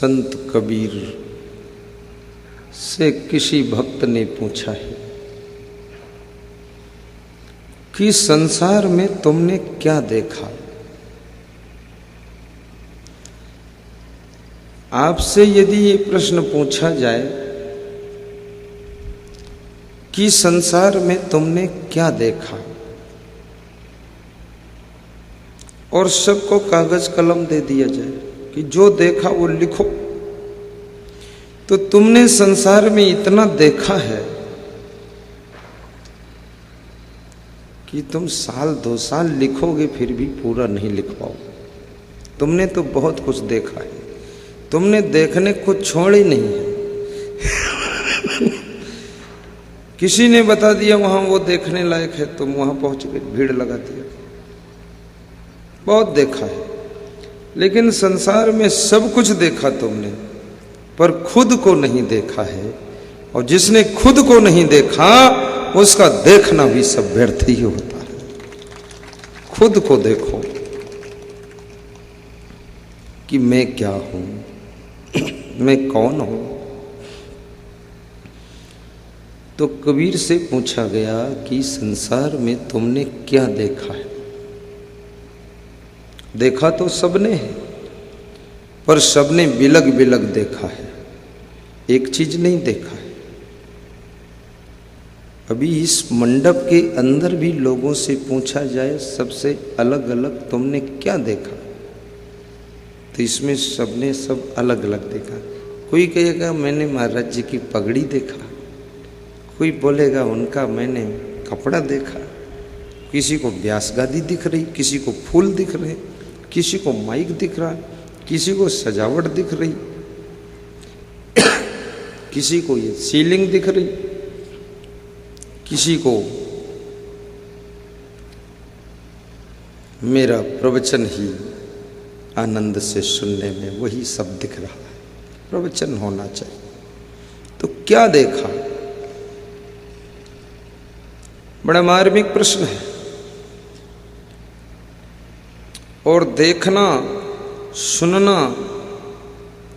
संत कबीर से किसी भक्त ने पूछा है कि संसार में तुमने क्या देखा। आपसे यदि ये प्रश्न पूछा जाए कि संसार में तुमने क्या देखा और सबको कागज कलम दे दिया जाए कि जो देखा वो लिखो, तो तुमने संसार में इतना देखा है कि तुम साल 2 साल लिखोगे फिर भी पूरा नहीं लिख पाओगे। तुमने तो बहुत कुछ देखा है, तुमने देखने को छोड़ ही नहीं है। किसी ने बता दिया वहां वो देखने लायक है, तुम वहां पहुंच गए, भीड़ लगा दिया। बहुत देखा है, लेकिन संसार में सब कुछ देखा तुमने, पर खुद को नहीं देखा है। और जिसने खुद को नहीं देखा उसका देखना भी सब व्यर्थ ही होता है। खुद को देखो कि मैं क्या हूं, मैं कौन हूं। तो कबीर से पूछा गया कि संसार में तुमने क्या देखा है। देखा तो सबने है, पर सबने बिलग बिलग देखा है, एक चीज नहीं देखा है। अभी इस मंडप के अंदर भी लोगों से पूछा जाए सबसे अलग अलग तुमने क्या देखा, तो इसमें सबने सब अलग अलग देखा। कोई कहेगा मैंने महाराज जी की पगड़ी देखा, कोई बोलेगा उनका मैंने कपड़ा देखा, किसी को व्यास गादी दिख रही, किसी को फूल दिख रहे, किसी को माइक दिख रहा, किसी को सजावट दिख रही, किसी को ये सीलिंग दिख रही, किसी को मेरा प्रवचन ही आनंद से सुनने में वही सब दिख रहा है। प्रवचन होना चाहिए। तो क्या देखा? बड़ा मार्मिक प्रश्न है। और देखना सुनना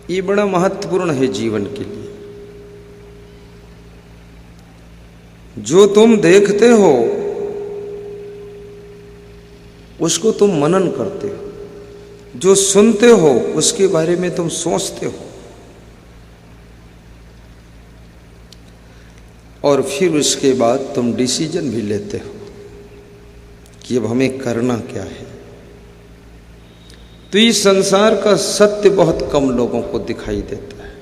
ये बड़ा महत्वपूर्ण है जीवन के लिए। जो तुम देखते हो उसको तुम मनन करते हो, जो सुनते हो उसके बारे में तुम सोचते हो, और फिर उसके बाद तुम डिसीजन भी लेते हो कि अब हमें करना क्या है। तो इस संसार का सत्य बहुत कम लोगों को दिखाई देता है।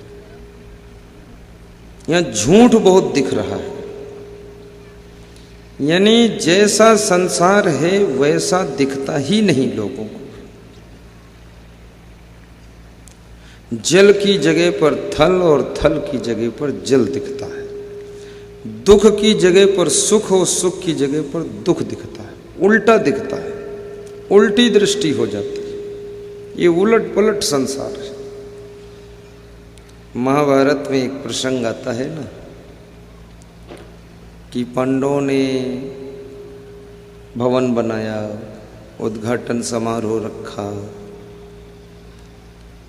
यहां झूठ बहुत दिख रहा है। यानी जैसा संसार है वैसा दिखता ही नहीं लोगों को। जल की जगह पर थल और थल की जगह पर जल दिखता है। दुख की जगह पर सुख और सुख की जगह पर दुख दिखता है। उल्टा दिखता है, उल्टी दृष्टि हो जाती है। ये उलट पलट संसार है। महाभारत में एक प्रसंग आता है ना कि पांडवों ने भवन बनाया, उद्घाटन समारोह रखा,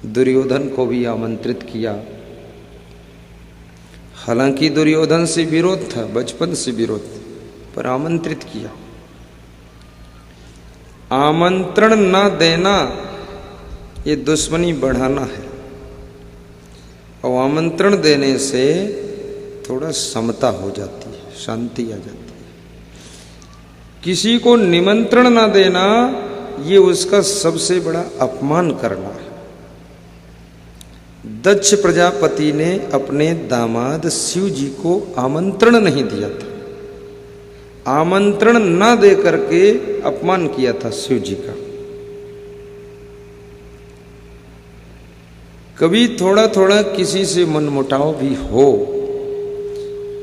दुर्योधन को भी आमंत्रित किया। हालांकि दुर्योधन से विरोध था, बचपन से विरोध, पर आमंत्रित किया। आमंत्रण ना देना ये दुश्मनी बढ़ाना है, और आमंत्रण देने से थोड़ा समता हो जाती है, शांति आ जाती है। किसी को निमंत्रण ना देना ये उसका सबसे बड़ा अपमान करना है। दक्ष प्रजापति ने अपने दामाद शिव जी को आमंत्रण नहीं दिया था। आमंत्रण ना दे करके अपमान किया था शिव जी का। कभी थोड़ा थोड़ा किसी से मनमुटाव भी हो,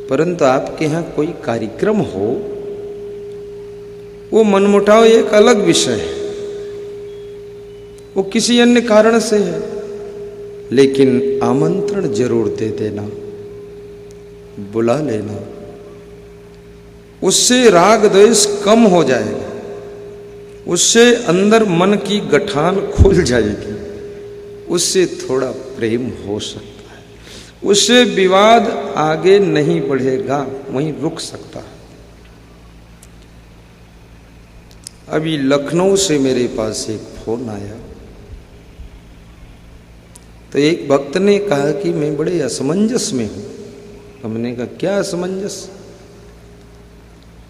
परंतु आपके यहां कोई कार्यक्रम हो, वो मनमुटाव एक अलग विषय है, वो किसी अन्य कारण से है, लेकिन आमंत्रण जरूर दे देना, बुला लेना, उससे राग द्वेष कम हो जाएगा, उससे अंदर मन की गठान खुल जाएगी, उससे थोड़ा प्रेम हो सकता है, उससे विवाद आगे नहीं बढ़ेगा, वहीं रुक सकता है। अभी लखनऊ से मेरे पास एक फोन आया, तो एक भक्त ने कहा कि मैं बड़े असमंजस में हूं। हमने कहा क्या असमंजस?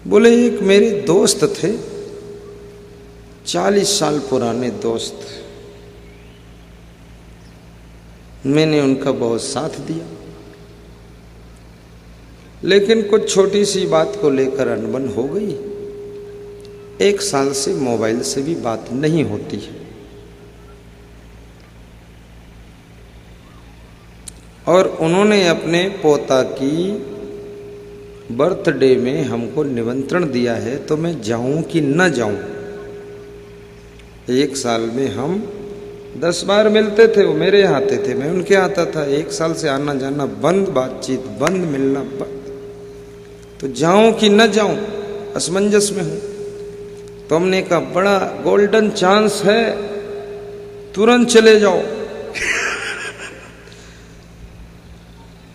बोले एक मेरे दोस्त थे, 40 साल पुराने दोस्त, मैंने उनका बहुत साथ दिया, लेकिन कुछ छोटी सी बात को लेकर अनबन हो गई। 1 साल से मोबाइल से भी बात नहीं होती है, और उन्होंने अपने पोता की बर्थडे में हमको निमंत्रण दिया है, तो मैं जाऊं कि न जाऊं। 1 साल में हम 10 बार मिलते थे, वो मेरे यहाँ आते थे, मैं उनके यहाँ आता था। 1 साल से आना जाना बंद, बातचीत बंद, मिलना बंद, तो जाऊं कि न जाऊं, असमंजस में हूं। तो हमने कहा बड़ा गोल्डन चांस है, तुरंत चले जाओ।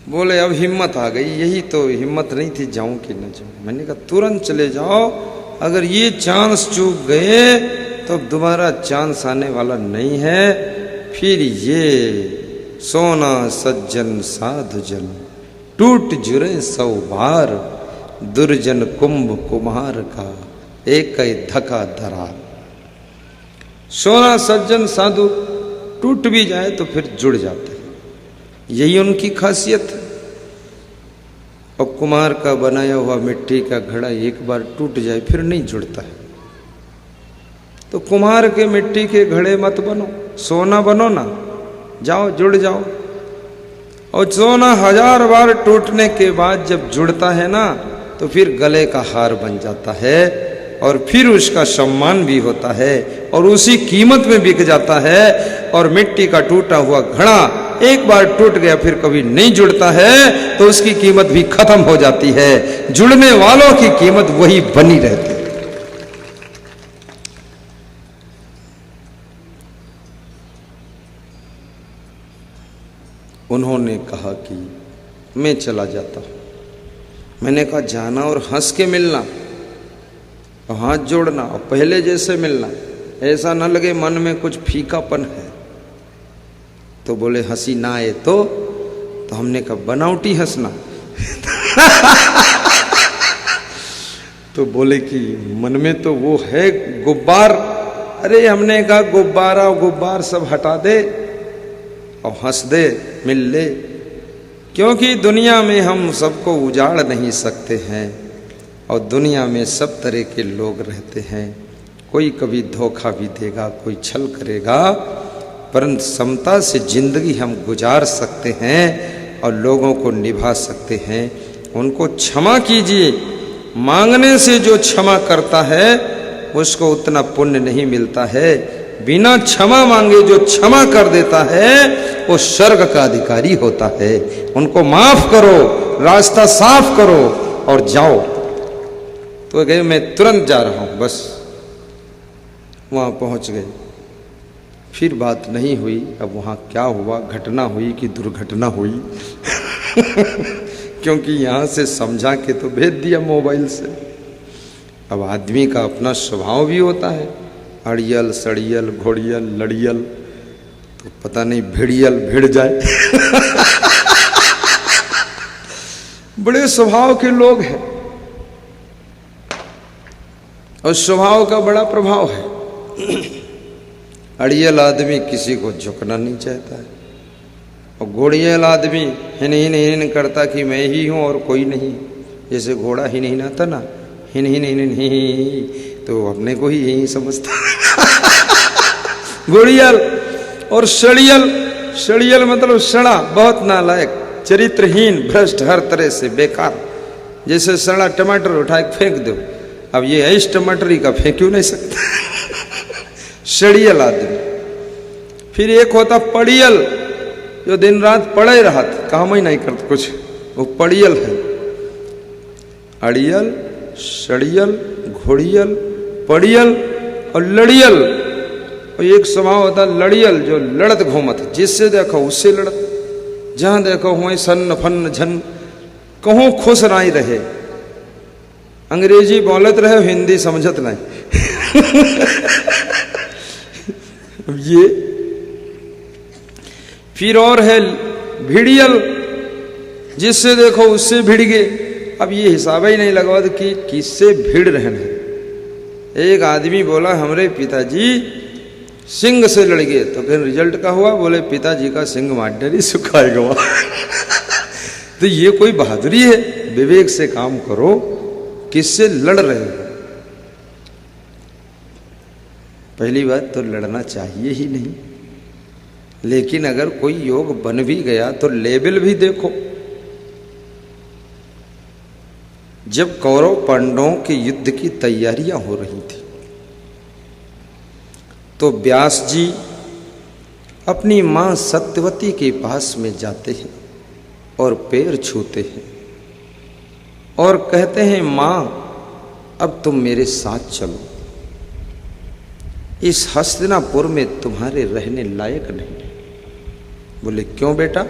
बोले अब हिम्मत आ गई, यही तो हिम्मत नहीं थी, जाऊं कि न जाऊं। मैंने कहा तुरंत चले जाओ, अगर ये चांस चूक गए तो दोबारा चांस आने वाला नहीं है। फिर ये सोना सज्जन साधु जन, टूट जुरे 100 बार, दुर्जन कुंभ कुमार का एक धका धरार। सोना सज्जन साधु टूट भी जाए तो फिर जुड़ जाते, यही उनकी खासियत है। और कुम्हार का बनाया हुआ मिट्टी का घड़ा एक बार टूट जाए फिर नहीं जुड़ता है। तो कुम्हार के मिट्टी के घड़े मत बनो, सोना बनो ना, जाओ जुड़ जाओ। और सोना 1000 बार टूटने के बाद जब जुड़ता है ना, तो फिर गले का हार बन जाता है, और फिर उसका सम्मान भी होता है, और उसी कीमत में बिक जाता है। और मिट्टी का टूटा हुआ घड़ा एक बार टूट गया फिर कभी नहीं जुड़ता है, तो उसकी कीमत भी खत्म हो जाती है। जुड़ने वालों की कीमत वही बनी रहती है। उन्होंने कहा कि मैं चला जाता हूं। मैंने कहा जाना और हंस के मिलना, और हाथ जोड़ना, और पहले जैसे मिलना, ऐसा न लगे मन में कुछ फीकापन है। तो बोले हंसी ना आए तो हमने कहा बनावटी हंसना। तो बोले कि मन में तो वो है गुब्बार। अरे हमने कहा गुब्बारा गुब्बार सब हटा दे और हंस दे, मिल ले, क्योंकि दुनिया में हम सबको उजाड़ नहीं सकते हैं, और दुनिया में सब तरह के लोग रहते हैं। कोई कभी धोखा भी देगा, कोई छल करेगा, परंतु समता से जिंदगी हम गुजार सकते हैं और लोगों को निभा सकते हैं। उनको क्षमा कीजिए। मांगने से जो क्षमा करता है उसको उतना पुण्य नहीं मिलता है। बिना क्षमा मांगे जो क्षमा कर देता है वो स्वर्ग का अधिकारी होता है। उनको माफ करो, रास्ता साफ करो और जाओ। तो गए मैं तुरंत जा रहा हूं, बस वहां पहुंच गए। फिर बात नहीं हुई। अब वहां क्या हुआ, घटना हुई कि दुर्घटना हुई। क्योंकि यहां से समझा के तो भेज दिया मोबाइल से। अब आदमी का अपना स्वभाव भी होता है, अड़ियल सड़ियल घोड़ियल लड़ियल, तो पता नहीं भिड़ियल भिड़ जाए। बड़े स्वभाव के लोग हैं और स्वभाव का बड़ा प्रभाव है। अड़ियल आदमी किसी को झुकना नहीं चाहता है, और घोड़ियल आदमी हिन हिन हिन करता कि मैं ही हूं और कोई नहीं। जैसे घोड़ा हिन हिनाता ना, हिन हिन हिन ही, तो अपने को ही यही समझता। घोड़ियल और सड़ियल, सड़ियल मतलब सड़ा, बहुत नालायक, चरित्रहीन, भ्रष्ट, हर तरह से बेकार। जैसे सड़ा टमाटर उठा के फेंक दो, अब ये ऐश टमाटर ही का फेंक क्यों नहीं सकता। सड़ियल आदमी। फिर एक होता पड़ियल, जो दिन रात पड़े रहा, काम ही नहीं करता कुछ, वो पड़ियल है। अड़ियल, सड़ियल, घोड़ियल, पड़ियल और लड़ियल, और एक स्वभाव होता लड़ियल, जो लड़त घूमत, जिससे देखो उससे लड़त, जहां देखो हुए सन्न फन्न झन, कहूं खुश नहीं रहे, अंग्रेजी बोलत रहे हिंदी समझत नहीं। ये फिर और है भिड़ियल, जिससे देखो उससे भिड़ गए। अब ये हिसाब ही नहीं लगवा कि किससे भिड़ रहने। एक आदमी बोला हमरे पिताजी सिंह से लड़ गए, तो फिर रिजल्ट का हुआ, बोले पिताजी का सिंह मार्डरी सुखाएगा। तो ये कोई बहादुरी है? विवेक से काम करो, किससे लड़ रहे हो? पहली बात तो लड़ना चाहिए ही नहीं, लेकिन अगर कोई योग बन भी गया तो लेवल भी देखो। जब कौरव पांडवों के युद्ध की तैयारियां हो रही थी तो व्यास जी अपनी मां सत्यवती के पास में जाते हैं और पैर छूते हैं और कहते हैं मां अब तुम मेरे साथ चलो, इस हस्तिनापुर में तुम्हारे रहने लायक नहीं। बोले क्यों बेटा?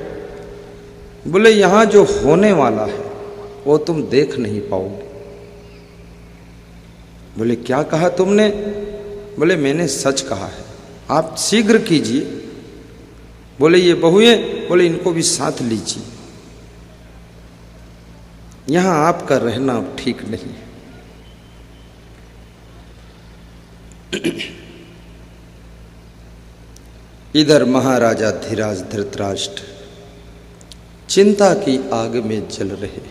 बोले यहां जो होने वाला है वो तुम देख नहीं पाओगे। बोले क्या कहा तुमने? बोले मैंने सच कहा है, आप शीघ्र कीजिए। बोले ये बहुएं, बोले इनको भी साथ लीजिए, यहां आपका रहना अब ठीक नहीं है। इधर महाराजा धीराज धृतराष्ट्र चिंता की आग में जल रहे।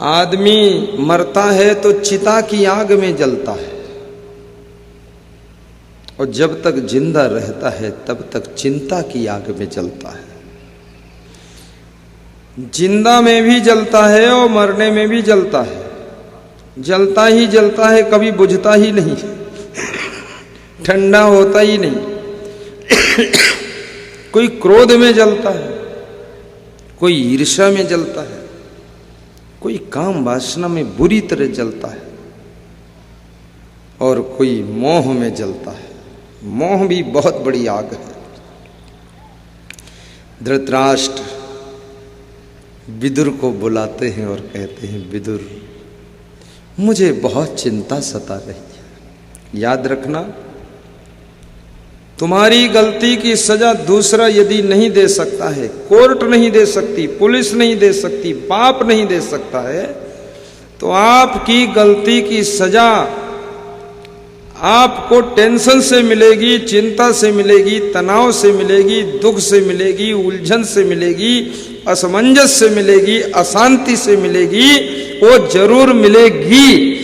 आदमी मरता है तो चिता की आग में जलता है, और जब तक जिंदा रहता है तब तक चिंता की आग में जलता है। जिंदा में भी जलता है और मरने में भी जलता है, जलता ही जलता है, कभी बुझता ही नहीं, ठंडा होता ही नहीं। कोई क्रोध में जलता है, कोई ईर्ष्या में जलता है, कोई काम वासना में बुरी तरह जलता है, और कोई मोह में जलता है। मोह भी बहुत बड़ी आग है। धृतराष्ट्र विदुर को बुलाते हैं और कहते हैं विदुर मुझे बहुत चिंता सता रही है, याद रखना तुम्हारी गलती की सजा दूसरा यदि नहीं दे सकता है, कोर्ट नहीं दे सकती, पुलिस नहीं दे सकती, पाप नहीं दे सकता है, तो आपकी गलती की सजा आपको टेंशन से मिलेगी, चिंता से मिलेगी, तनाव से मिलेगी, दुख से मिलेगी, उलझन से मिलेगी, असमंजस से मिलेगी, अशांति से मिलेगी, वो जरूर मिलेगी।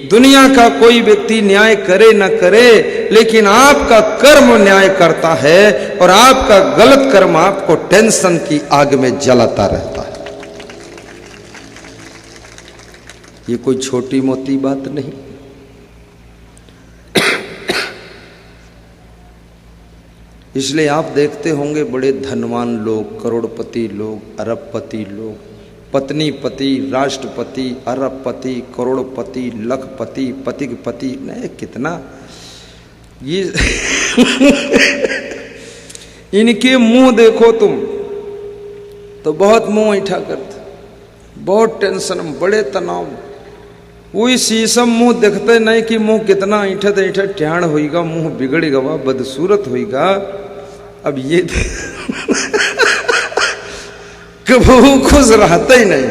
दुनिया का कोई व्यक्ति न्याय करे न करे, लेकिन आपका कर्म न्याय करता है, और आपका गलत कर्म आपको टेंशन की आग में जलाता रहता है। ये कोई छोटी मोटी बात नहीं। इसलिए आप देखते होंगे बड़े धनवान लोग, करोड़पति लोग, अरबपति लोग, पत्नी पति, राष्ट्रपति, अरबपति, करोड़पति, लखपति, पतिपति, नहीं कितना ये इनके मुंह देखो तुम तो बहुत मुंह ऐठा करते, बहुत टेंशन, बड़े तनाव। वही शीशम मुंह देखते नहीं कि मुंह कितना ऐठत ऐठत ट्याण होगा, मुंह बिगड़ेगा, बदसूरत होगा। अब ये कबू खुश रहते ही नहीं।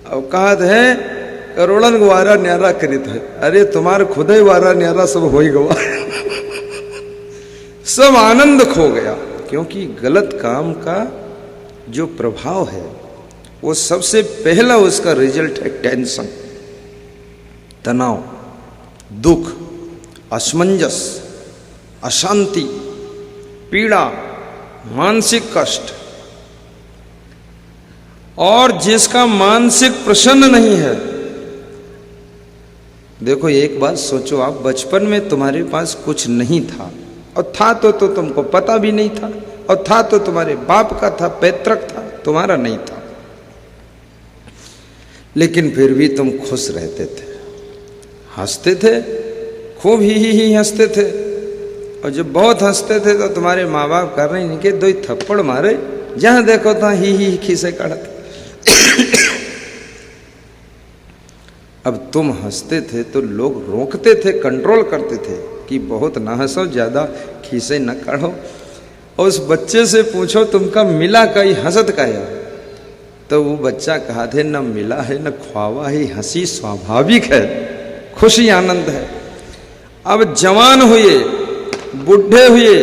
अब कहा है करोड़न वारा न्यारा करित है, अरे तुम्हारे खुद ही वारा न्यारा सब हो ही गवा। सब आनंद खो गया, क्योंकि गलत काम का जो प्रभाव है वो सबसे पहला उसका रिजल्ट है टेंशन, तनाव, दुख, असमंजस, अशांति, पीड़ा, मानसिक कष्ट। और जिसका मानसिक प्रसन्न नहीं है, देखो एक बात सोचो, आप बचपन में तुम्हारे पास कुछ नहीं था, और था तो तुमको पता भी नहीं था, और था तो तुम्हारे बाप का था, पैतृक था, तुम्हारा नहीं था, लेकिन फिर भी तुम खुश रहते थे, हंसते थे, खूब ही हंसते थे, और जब बहुत हंसते थे तो तुम्हारे माँ बाप कर रहे इनके दो थप्पड़ मारे, जहां देखो तो ही खीसे काढ़ते। अब तुम हंसते थे तो लोग रोकते थे, कंट्रोल करते थे कि बहुत ना हंसो, ज्यादा खीसे न काढ़ो। और उस बच्चे से पूछो तुमका मिला कई हंसत का है, तो वो बच्चा कहा थे न मिला है न ख्वावा है, हंसी स्वाभाविक है, खुशी आनंद है। अब जवान हुए, बुढ़े हुए,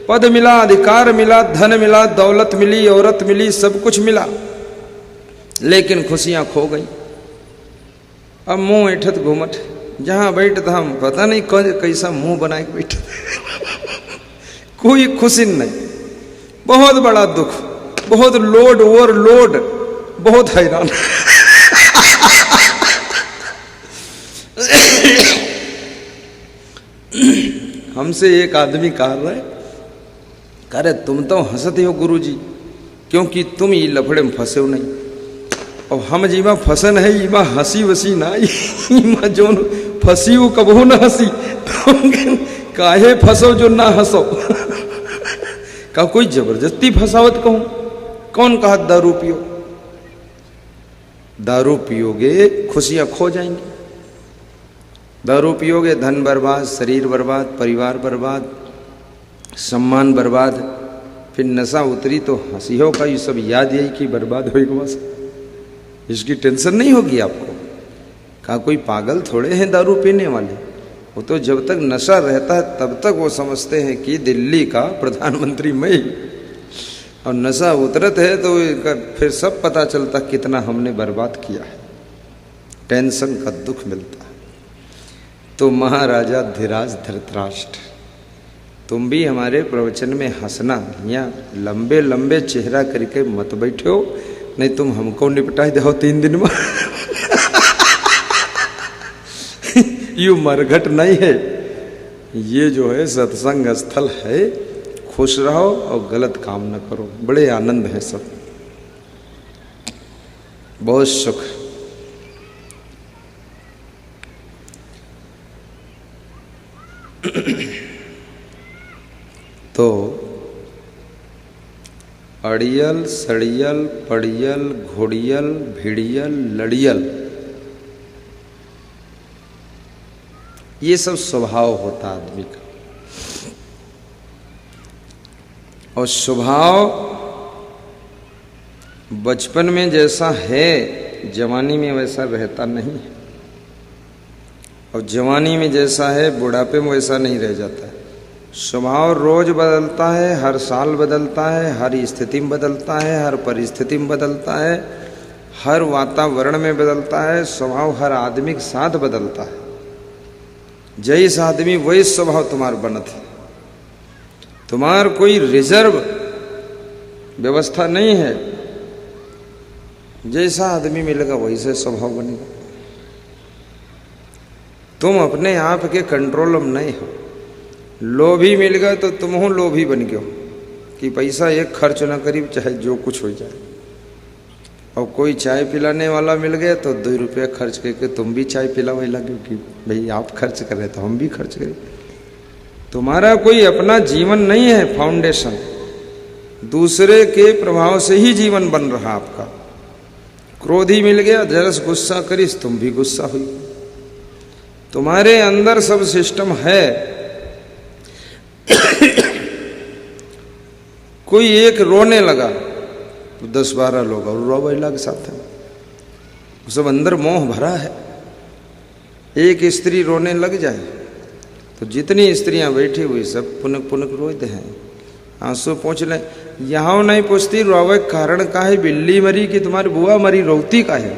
पद मिला, अधिकार मिला, धन मिला, दौलत मिली, औरत मिली, सब कुछ मिला, लेकिन खुशियां खो गई। अब मुंह ऐठत घूमट, जहां बैठता हम पता नहीं कैसा मुंह बना के बैठे, कोई खुशी नहीं, बहुत बड़ा दुख, बहुत लोड, ओवरलोड, बहुत हैरान। हमसे एक आदमी कह रहा है, कह रहे तुम तो हंसते हो गुरुजी, क्योंकि तुम ये लफड़े में फंसे हो नहीं, और हम जीवा फसन है, इमा हंसी वसी ना, इमा जो फंसी वो कबो ना हंसी, तो काहे फंसो जो ना हंसो। का कोई जबरदस्ती फंसावत कहूं, कौन कहा दारू पियो, दारू पियोगे खुशियां खो जाएंगी, दारू पियोगे धन बर्बाद, शरीर बर्बाद, परिवार बर्बाद, सम्मान बर्बाद, फिर नशा उतरी तो हंसी हो का, ये सब याद यही कि बर्बाद होएगा, बस इसकी टेंशन नहीं होगी आपको। कहा कोई पागल थोड़े हैं दारू पीने वाले, वो तो जब तक नशा रहता है तब तक वो समझते हैं कि दिल्ली का प्रधानमंत्री मैं ही, और नशा उतरत है तो फिर सब पता चलता कितना हमने बर्बाद किया है, टेंशन का दुख मिलता है। तो महाराजा धीराज धृतराष्ट्र, तुम भी हमारे प्रवचन में हंसना, या लंबे लंबे चेहरा करके मत बैठो, नहीं तुम हमको निपटाई दो 3 दिन में। यू मरघट नहीं है, ये जो है सत्संग स्थल है, खुश रहो और गलत काम न करो, बड़े आनंद है सब, बहुत सुख। तो अड़ियल, सड़ियल, पड़ियल, घोड़ियल, भिड़ियल, लड़ियल, ये सब स्वभाव होता आदमी का, और स्वभाव बचपन में जैसा है जवानी में वैसा रहता नहीं है, और जवानी में जैसा है बुढ़ापे में वैसा नहीं रह जाता है। स्वभाव रोज बदलता है, हर साल बदलता है, हर स्थिति में बदलता है, हर परिस्थिति में बदलता है, हर वातावरण में बदलता है। स्वभाव हर आदमी के साथ बदलता है, जैसा आदमी वही स्वभाव तुम्हार बनत है, तुम्हार कोई रिजर्व व्यवस्था नहीं है, जैसा आदमी मिलेगा वैसे स्वभाव बनेगा। तुम अपने आप के कंट्रोल में नहीं हो, लोभी मिल गए तो तुम हो लोभी बन गए हो कि पैसा एक खर्च ना करी चाहे जो कुछ हो जाए, और कोई चाय पिलाने वाला मिल गया तो 2 रुपये खर्च करके तुम भी चाय पिलावे लगे कि भाई आप खर्च कर रहे तो हम भी खर्च करें। तुम्हारा कोई अपना जीवन नहीं है, फाउंडेशन दूसरे के प्रभाव से ही जीवन बन रहा आपका। क्रोधी मिल गया, जरा से गुस्सा करीस तुम भी गुस्सा हुई, तुम्हारे अंदर सब सिस्टम है। कोई एक रोने लगा तो 10-12 लोग और रोवे लग साथ में, सब अंदर मोह भरा है। एक स्त्री रोने लग जाए तो जितनी स्त्रियां बैठी हुई सब पुनक पुनक रोते हैं, आंसू पहुँच ले। यहाँ नहीं पूछती रोवे कारण का है, बिल्ली मरी कि तुम्हारी बुआ मरी, रोती का है,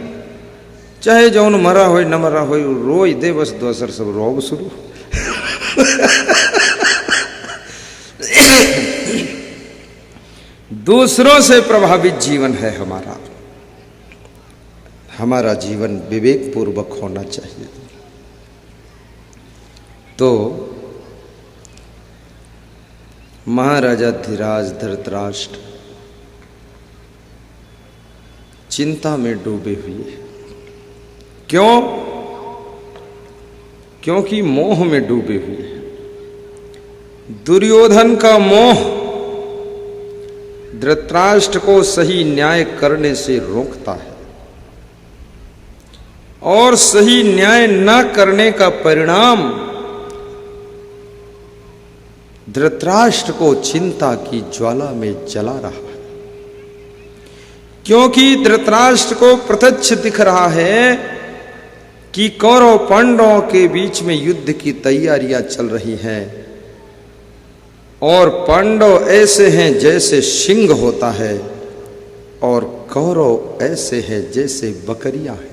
चाहे जौन मरा हो न मरा हो रोई दे, बस दोसर सब रोब शुरू। दूसरों से प्रभावित जीवन है हमारा, हमारा जीवन विवेक पूर्वक होना चाहिए। तो महाराजा धीराज धृतराष्ट्र चिंता में डूबे हुए। क्यों? क्योंकि मोह में डूबे हुए हैं। दुर्योधन का मोह धृतराष्ट्र को सही न्याय करने से रोकता है, और सही न्याय न करने का परिणाम धृतराष्ट्र को चिंता की ज्वाला में जला रहा है। क्योंकि धृतराष्ट्र को प्रत्यक्ष दिख रहा है कि कौरव पांडवों के बीच में युद्ध की तैयारियां चल रही हैं, और पांडव ऐसे हैं जैसे सिंह होता है, और कौरव ऐसे हैं जैसे बकरियां हैं।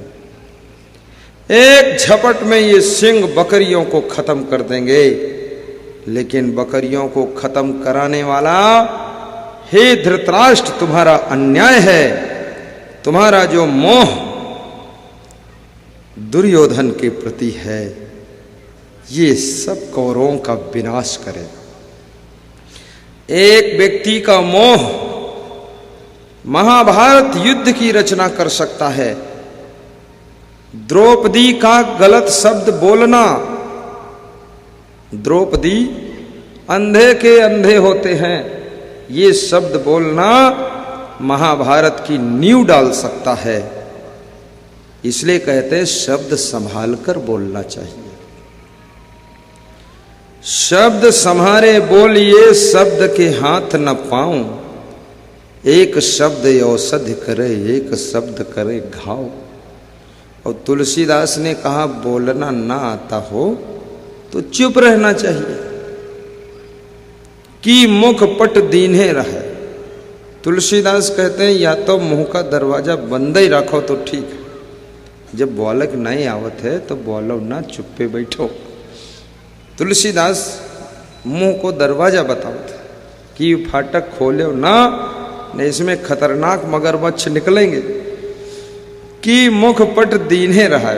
एक झपट में ये सिंह बकरियों को खत्म कर देंगे, लेकिन बकरियों को खत्म कराने वाला, हे धृतराष्ट्र, तुम्हारा अन्याय है। तुम्हारा जो मोह दुर्योधन के प्रति है, ये सब कौरवों का विनाश करेगा। एक व्यक्ति का मोह महाभारत युद्ध की रचना कर सकता है। द्रौपदी का गलत शब्द बोलना, द्रौपदी अंधे के अंधे होते हैं, ये शब्द बोलना महाभारत की नींव डाल सकता है। इसलिए कहते हैं शब्द संभाल कर बोलना चाहिए। शब्द संभारे बोलिए, शब्द के हाथ न पाऊं। एक शब्द औषधि करे, एक शब्द करे घाव। और तुलसीदास ने कहा बोलना ना आता हो तो चुप रहना चाहिए, कि मुख पट दीन्हे रहे। तुलसीदास कहते हैं या तो मुंह का दरवाजा बंद ही रखो तो ठीक है, जब बोलक नहीं आवत है तो बोलो ना, चुप्पे बैठो। तुलसीदास मुंह को दरवाजा बतावत कि फाटक खोले ना, नहीं इसमें खतरनाक मगरमच्छ निकलेंगे। कि मुख पट दीन्हे रहा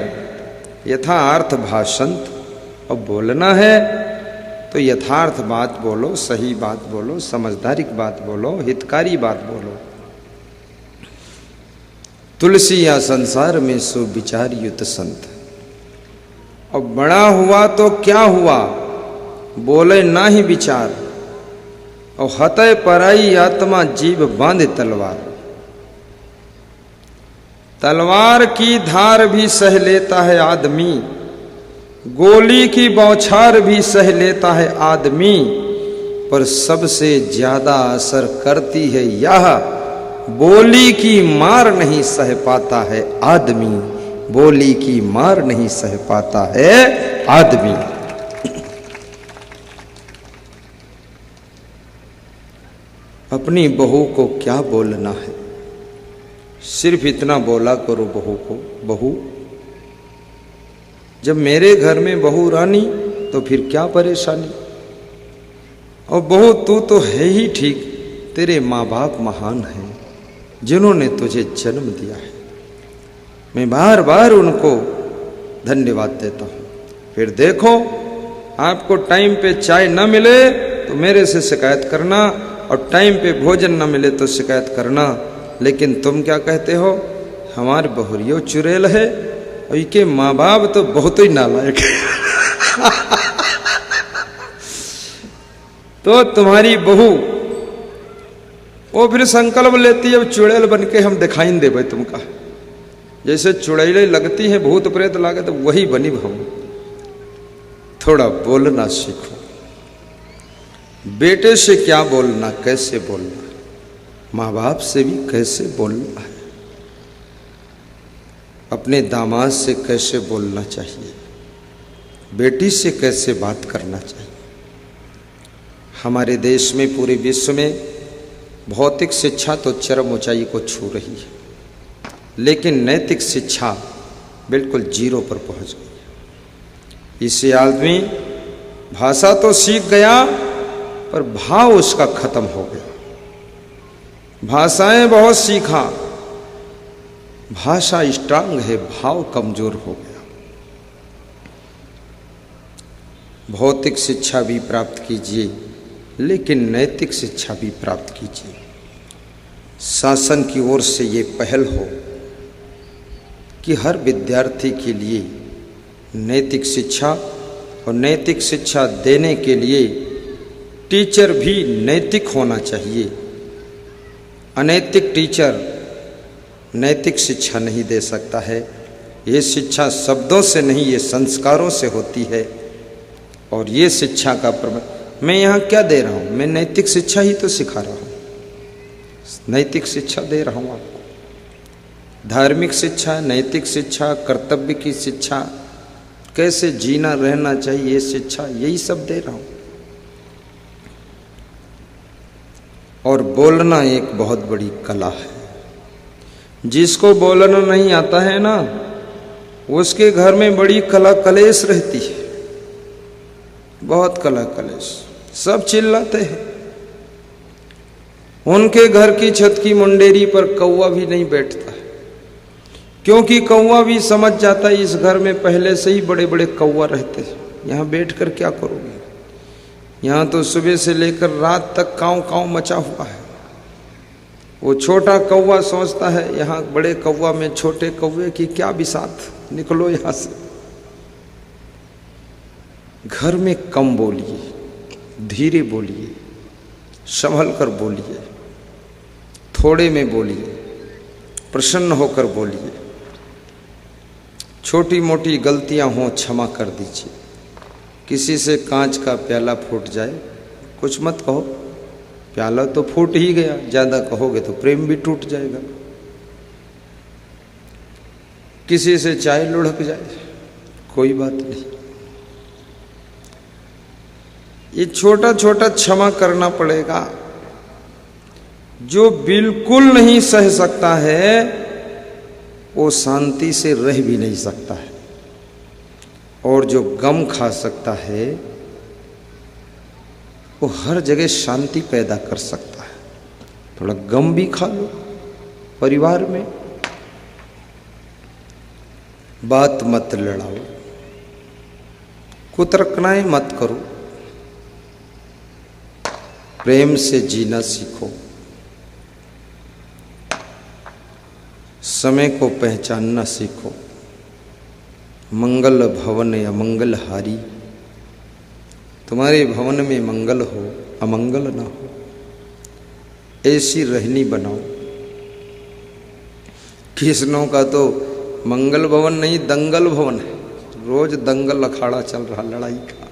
यथार्थ भाषंत। और बोलना है तो यथार्थ बात बोलो, सही बात बोलो, समझदारी की बात बोलो, हितकारी बात बोलो। तुलसी या संसार में सो विचार युत संत। और बड़ा हुआ तो क्या हुआ, बोले ना ही विचार। और हतय पराई आत्मा जीव बांधे तलवार। तलवार की धार भी सह लेता है आदमी, गोली की बौछार भी सह लेता है आदमी, पर सबसे ज्यादा असर करती है यह, बोली की मार नहीं सह पाता है आदमी। बोली की मार नहीं सह पाता है आदमी। अपनी बहू को क्या बोलना है, सिर्फ इतना बोला करो बहू को, बहू जब मेरे घर में बहू रानी तो फिर क्या परेशानी। और बहू तू तो है ही ठीक, तेरे माँ बाप महान हैं जिन्होंने तुझे जन्म दिया है। मैं बार बार उनको धन्यवाद देता हूँ। फिर देखो आपको टाइम पे चाय न मिले तो मेरे से शिकायत करना, और टाइम पे भोजन न मिले तो शिकायत करना। लेकिन तुम क्या कहते हो, हमारे बहुरियो चुड़ैल है और इनके माँ बाप तो बहुत ही नालायक है। तो तुम्हारी बहू वो फिर संकल्प लेती है, अब चुड़ैल बन के हम दिखाई दे भाई तुमका। जैसे चुड़ैलें लगती हैं भूत प्रेत लागे तो वही बनी हम। थोड़ा बोलना सीखो। बेटे से क्या बोलना, कैसे बोलना, माँ बाप से भी कैसे बोलना है, अपने दामाद से कैसे बोलना चाहिए, बेटी से कैसे बात करना चाहिए। हमारे देश में, पूरे विश्व में भौतिक शिक्षा तो चरम ऊंचाई को छू रही है, लेकिन नैतिक शिक्षा बिल्कुल जीरो पर पहुंच गई है। इससे आदमी भाषा तो सीख गया पर भाव उसका खत्म हो गया। भाषाएं बहुत सीखा, भाषा स्ट्रांग है, भाव कमजोर हो गया। भौतिक शिक्षा भी प्राप्त कीजिए, लेकिन नैतिक शिक्षा भी प्राप्त कीजिए। शासन की ओर से ये पहल हो कि हर विद्यार्थी के लिए नैतिक शिक्षा और नैतिक शिक्षा देने के लिए टीचर भी नैतिक होना चाहिए। अनैतिक टीचर नैतिक शिक्षा नहीं दे सकता है। ये शिक्षा शब्दों से नहीं, ये संस्कारों से होती है। और ये शिक्षा का मैं यहाँ क्या दे रहा हूँ? मैं नैतिक शिक्षा ही तो सिखा रहा हूँ, नैतिक शिक्षा दे रहा हूँ आपको। धार्मिक शिक्षा, नैतिक शिक्षा, कर्तव्य की शिक्षा, कैसे जीना रहना चाहिए ये शिक्षा, यही सब दे रहा हूँ। और बोलना एक बहुत बड़ी कला है। जिसको बोलना नहीं आता है ना, उसके घर में बड़ी कला कलेश रहती है, बहुत कला कलेश। सब चिल्लाते हैं। उनके घर की छत की मुंडेरी पर कौवा भी नहीं बैठता है, क्योंकि कौवा भी समझ जाता है इस घर में पहले से ही बड़े बड़े कौवा रहते हैं, यहाँ बैठकर क्या करोगे? यहाँ तो सुबह से लेकर रात तक कांव कांव मचा हुआ है। वो छोटा कौवा सोचता है यहाँ बड़े कौवा में छोटे कौवे की क्या बिसात, निकलो यहाँ से। घर में कम बोलिए, धीरे बोलिए, संभल कर बोलिए, थोड़े में बोलिए, प्रसन्न होकर बोलिए। छोटी मोटी गलतियां हों क्षमा कर दीजिए। किसी से कांच का प्याला फूट जाए, कुछ मत कहो, प्याला तो फूट ही गया, ज्यादा कहोगे तो प्रेम भी टूट जाएगा। किसी से चाय लुढ़क जाए, कोई बात नहीं। ये छोटा छोटा क्षमा करना पड़ेगा। जो बिल्कुल नहीं सह सकता है वो शांति से रह भी नहीं सकता है, और जो गम खा सकता है वो हर जगह शांति पैदा कर सकता है। थोड़ा गम भी खा लो परिवार में, बात मत लड़ाओ, कुतर्कनाएं मत करो, प्रेम से जीना सीखो, समय को पहचानना सीखो। मंगल भवन या मंगलहारी, तुम्हारे भवन में मंगल हो, अमंगल ना हो, ऐसी रहनी बनाओ। किसनों का तो मंगल भवन नहीं दंगल भवन है, रोज दंगल अखाड़ा चल रहा लड़ाई का।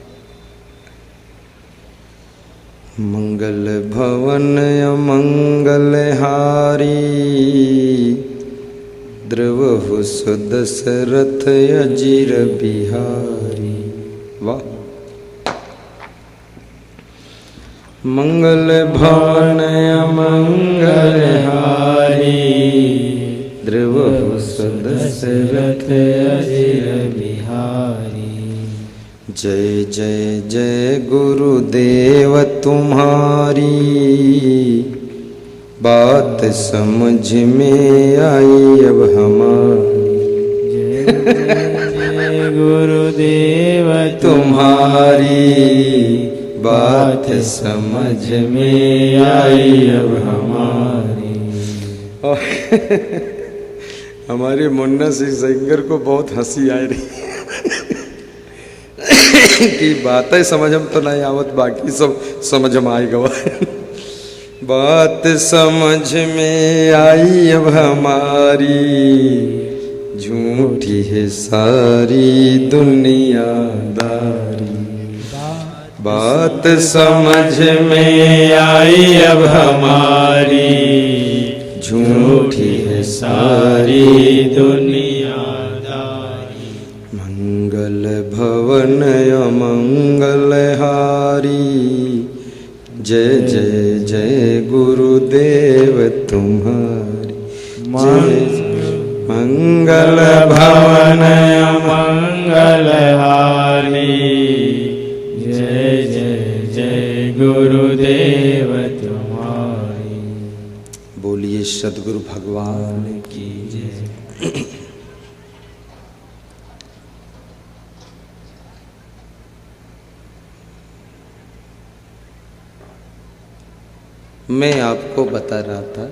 मंगल भवन अमंगलहारी, द्रवहु सुदशरथ अजिर बिहारी। वाह। मंगल भवन अमंगलहारी, द्रवहु सुदशरथ अजिर बिहारी। जय जय जय गुरुदेव तुम्हारी, बात समझ में आई अब हमारी। जय गुरुदेव तुम्हारी, बात समझ में आई अब हमारी। हमारे मुन्ना सिंह सिंगर को बहुत हंसी आ रही है कि बातें समझ में तो नहीं आवत, बाकी सब समझ में आएगा। बात समझ में आई अब हमारी, झूठी है सारी दुनियादारी। बात समझ में आई अब हमारी, झूठी है सारी दुनियादारी। मंगल भवन अमंगलहारी, जय जय जय गुरुदेव तुम्हारी। मंगल भवन अमंगलहारी, जय जय जय गुरुदेव तुम्हारी। बोलिए सद्गुरु भगवान की जय। मैं आपको बता रहा था,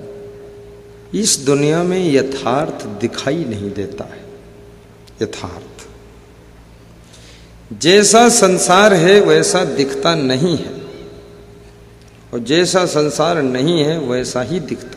इस दुनिया में यथार्थ दिखाई नहीं देता है। यथार्थ जैसा संसार है वैसा दिखता नहीं है, और जैसा संसार नहीं है वैसा ही दिखता है।